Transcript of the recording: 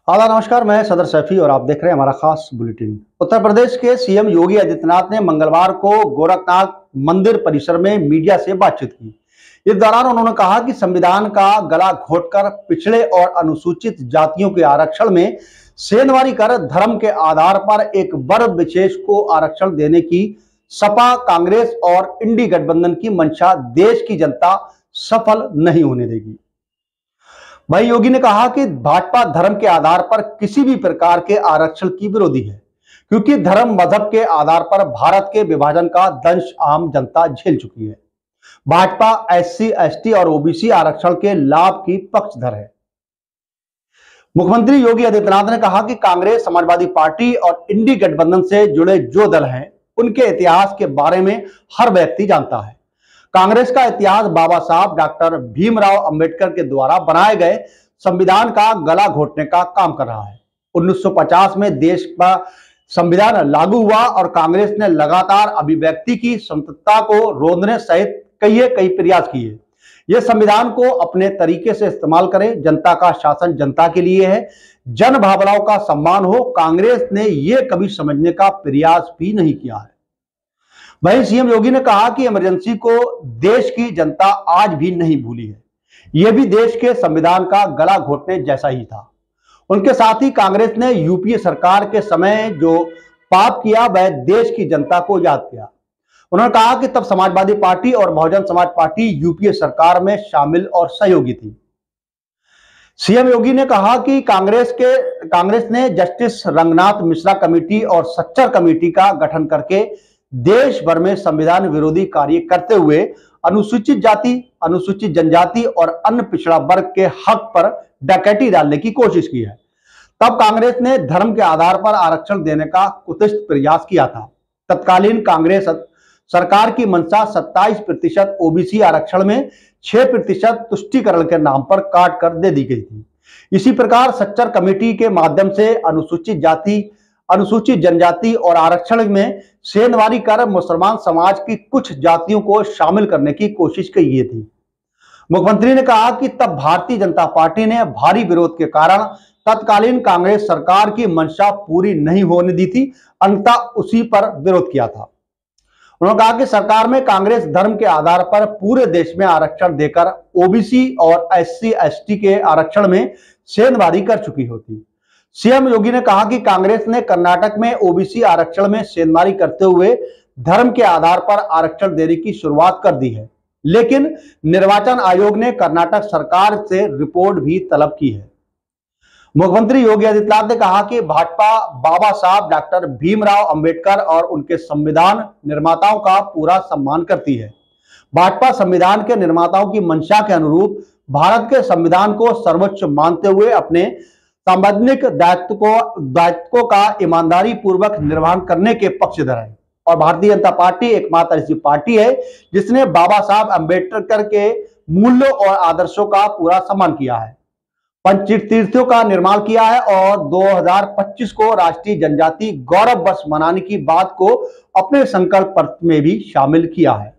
आला नमस्कार, मैं सदर सैफी और आप देख रहे हैं हमारा खास बुलेटिन। उत्तर प्रदेश के सीएम योगी आदित्यनाथ ने मंगलवार को गोरखनाथ मंदिर परिसर में मीडिया से बातचीत की। इस दौरान उन्होंने कहा कि संविधान का गला घोटकर पिछड़े और अनुसूचित जातियों के आरक्षण में सेंधमारी कर धर्म के आधार पर एक वर्ग विशेष को आरक्षण देने की सपा, कांग्रेस और इंडी गठबंधन की मंशा देश की जनता सफल नहीं होने देगी। वहीं योगी ने कहा कि भाजपा धर्म के आधार पर किसी भी प्रकार के आरक्षण की विरोधी है, क्योंकि धर्म मजहब के आधार पर भारत के विभाजन का दंश आम जनता झेल चुकी है। भाजपा एससी, एसटी और ओबीसी आरक्षण के लाभ की पक्षधर है। मुख्यमंत्री योगी आदित्यनाथ ने कहा कि कांग्रेस, समाजवादी पार्टी और इंडी गठबंधन से जुड़े जो दल हैं, उनके इतिहास के बारे में हर व्यक्ति जानता है। कांग्रेस का इतिहास बाबा साहब डॉक्टर भीमराव अंबेडकर के द्वारा बनाए गए संविधान का गला घोटने का काम कर रहा है। 1950 में देश का संविधान लागू हुआ और कांग्रेस ने लगातार अभिव्यक्ति की स्वतंत्रता को रोकने सहित कई प्रयास किए। यह संविधान को अपने तरीके से इस्तेमाल करें, जनता का शासन जनता के लिए है, जन भावनाओं का सम्मान हो। कांग्रेस ने यह कभी समझने का प्रयास भी नहीं किया है। वहीं सीएम योगी ने कहा कि इमरजेंसी को देश की जनता आज भी नहीं भूली है। यह भी देश के संविधान का गला घोटने जैसा ही था। उनके साथ ही कांग्रेस ने यूपीए सरकार के समय जो पाप किया वह देश की जनता को याद किया। उन्होंने कहा कि तब समाजवादी पार्टी और बहुजन समाज पार्टी यूपीए सरकार में शामिल और सहयोगी थी। सीएम योगी ने कहा कि कांग्रेस ने जस्टिस रंगनाथ मिश्रा कमेटी और सच्चर कमेटी का गठन करके देश भर में संविधान विरोधी कार्य करते हुए अनुसूचित जाति, अनुसूचित जनजाति और अन्य पिछड़ा वर्ग के हक पर डकैती डालने की कोशिश की है। तब कांग्रेस ने धर्म के आधार पर आरक्षण देने का कुत्सित प्रयास किया था। तत्कालीन कांग्रेस सरकार की मंशा 27% ओबीसी आरक्षण में 6% तुष्टीकरण के नाम पर काट कर दे दी गई थी। इसी प्रकार सच्चर कमेटी के माध्यम से अनुसूचित जाति, अनुसूचित जनजाति और आरक्षण में सेंधमारी कर मुसलमान समाज की कुछ जातियों को शामिल करने की कोशिश की गई थी। मुख्यमंत्री ने कहा कि तब भारतीय जनता पार्टी ने भारी विरोध के कारण तत्कालीन कांग्रेस सरकार की मंशा पूरी नहीं होने दी थी, अंततः उसी पर विरोध किया था। उन्होंने कहा कि सरकार में कांग्रेस धर्म के आधार पर पूरे देश में आरक्षण देकर ओबीसी और एससी, एसटी के आरक्षण में सेंधमारी कर चुकी होती। सीएम योगी ने कहा कि कांग्रेस ने कर्नाटक में ओबीसी आरक्षण में सेंधमारी करते हुए धर्म के आधार पर आरक्षण देने की शुरुआत कर दी है, लेकिन निर्वाचन आयोग ने कर्नाटक सरकार से रिपोर्ट भी तलब की है। मुख्यमंत्री योगी आदित्यनाथ ने कहा कि भाजपा बाबा साहब डॉक्टर भीमराव अंबेडकर और उनके संविधान निर्माताओं का पूरा सम्मान करती है। भाजपा संविधान के निर्माताओं की मंशा के अनुरूप भारत के संविधान को सर्वोच्च मानते हुए अपने संवैधानिक दायित्वों का ईमानदारी पूर्वक निर्वहन करने के पक्षधर है। और भारतीय जनता पार्टी एकमात्र ऐसी पार्टी है जिसने बाबा साहब अंबेडकर के मूल्यों और आदर्शों का पूरा सम्मान किया है, पंचतीर्थों का निर्माण किया है और 2025 को राष्ट्रीय जनजाति गौरव वर्ष मनाने की बात को अपने संकल्प पत्र में भी शामिल किया है।